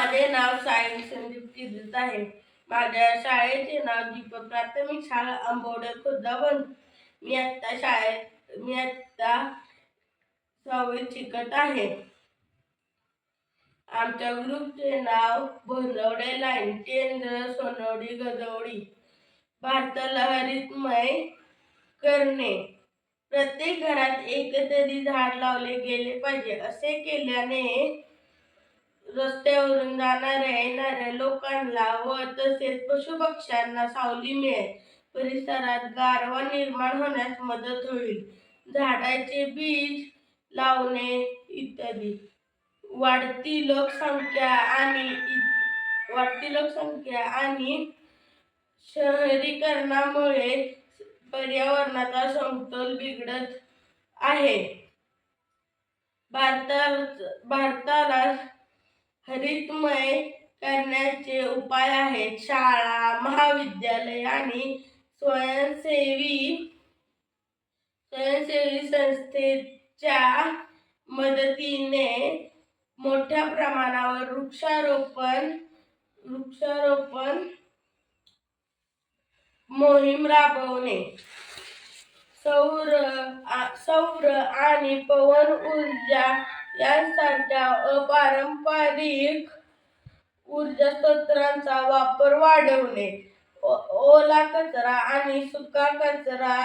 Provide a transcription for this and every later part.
माझे नाव सायली संदीप किर्जित आहे. माझ्या शाळेचे नाव दीपक प्राथमिक शाळा आंबवडे खुर्दाबंद. मी आता 6वीत शिकत आहे. आमच्या ग्रुपचे नाव बोंदवडे लाईन केंद्र सोनवडी गजवडी. भारताला हरितमय करणे. प्रत्येक घरात एक तरी झाड लावले गेले पाहिजे. असे केल्याने रस्त्यावरून जाणाऱ्या येणाऱ्या लोकांना व तसेच पशुपक्ष्यांना सावली मिळेल. परिसरात गारवा निर्माण होण्यास मदत होईल. झाडाचे बीज लावणे इत्यादी. वाढती लोकसंख्या आणि शहरीकरणामुळे पर्यावरणाचा समतोल बिघडत आहे. भारताला हरितमय करण्याचे उपाय आहेत. शाळा, महाविद्यालय आणि स्वयंसेवी संस्थेच्या मदतीने मोठ्या प्रमाणावर वृक्षारोपण मोहीम राबवणे. सौर आणि पवन ऊर्जा यांसारख्या अपारंपरिक ऊर्जा स्रोतांचा वापर वाढवणे. ओला कचरा आणि सुका कचरा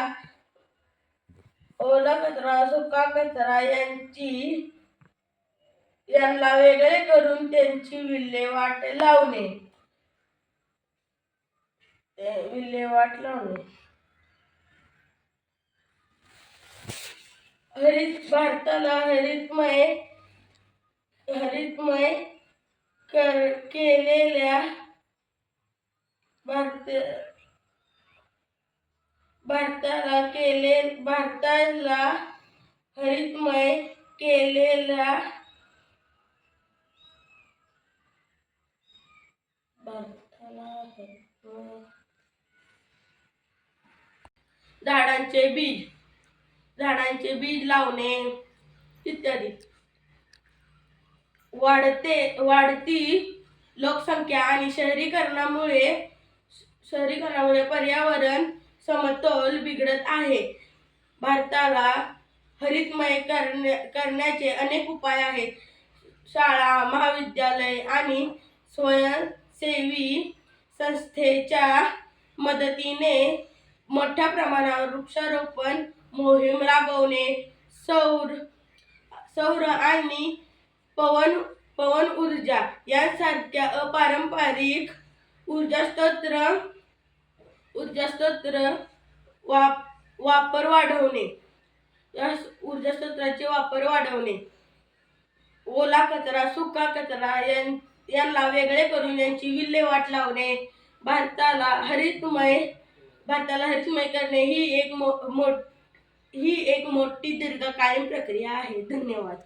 यांना वेगळे करून त्यांची विल्हेवाट लावणे. भारताला हरितमय केलेल्या झाडांचे बीज लावणे इत्यादी. वाढती लोकसंख्या आणि शहरीकरणामुळे पर्यावरण समतोल बिघडत आहे. भारताला हरितमय करण्याचे अनेक उपाय आहेत. शाळा, महाविद्यालय आणि स्वयंसेवी संस्थेच्या मदतीने मोठ्या प्रमाणावर वृक्षारोपण मोहीम राबवणे. सौर आणि पवन ऊर्जा यांसारख्या अपारंपरिक ऊर्जा वापर वाढवणे. ओला कचरा, सुका कचरा यांना वेगळे करून यांची विल्हेवाट लावणे. भारताला हरितमय करणे ही एक मोठी दीर्घकालीन प्रक्रिया आहे. धन्यवाद.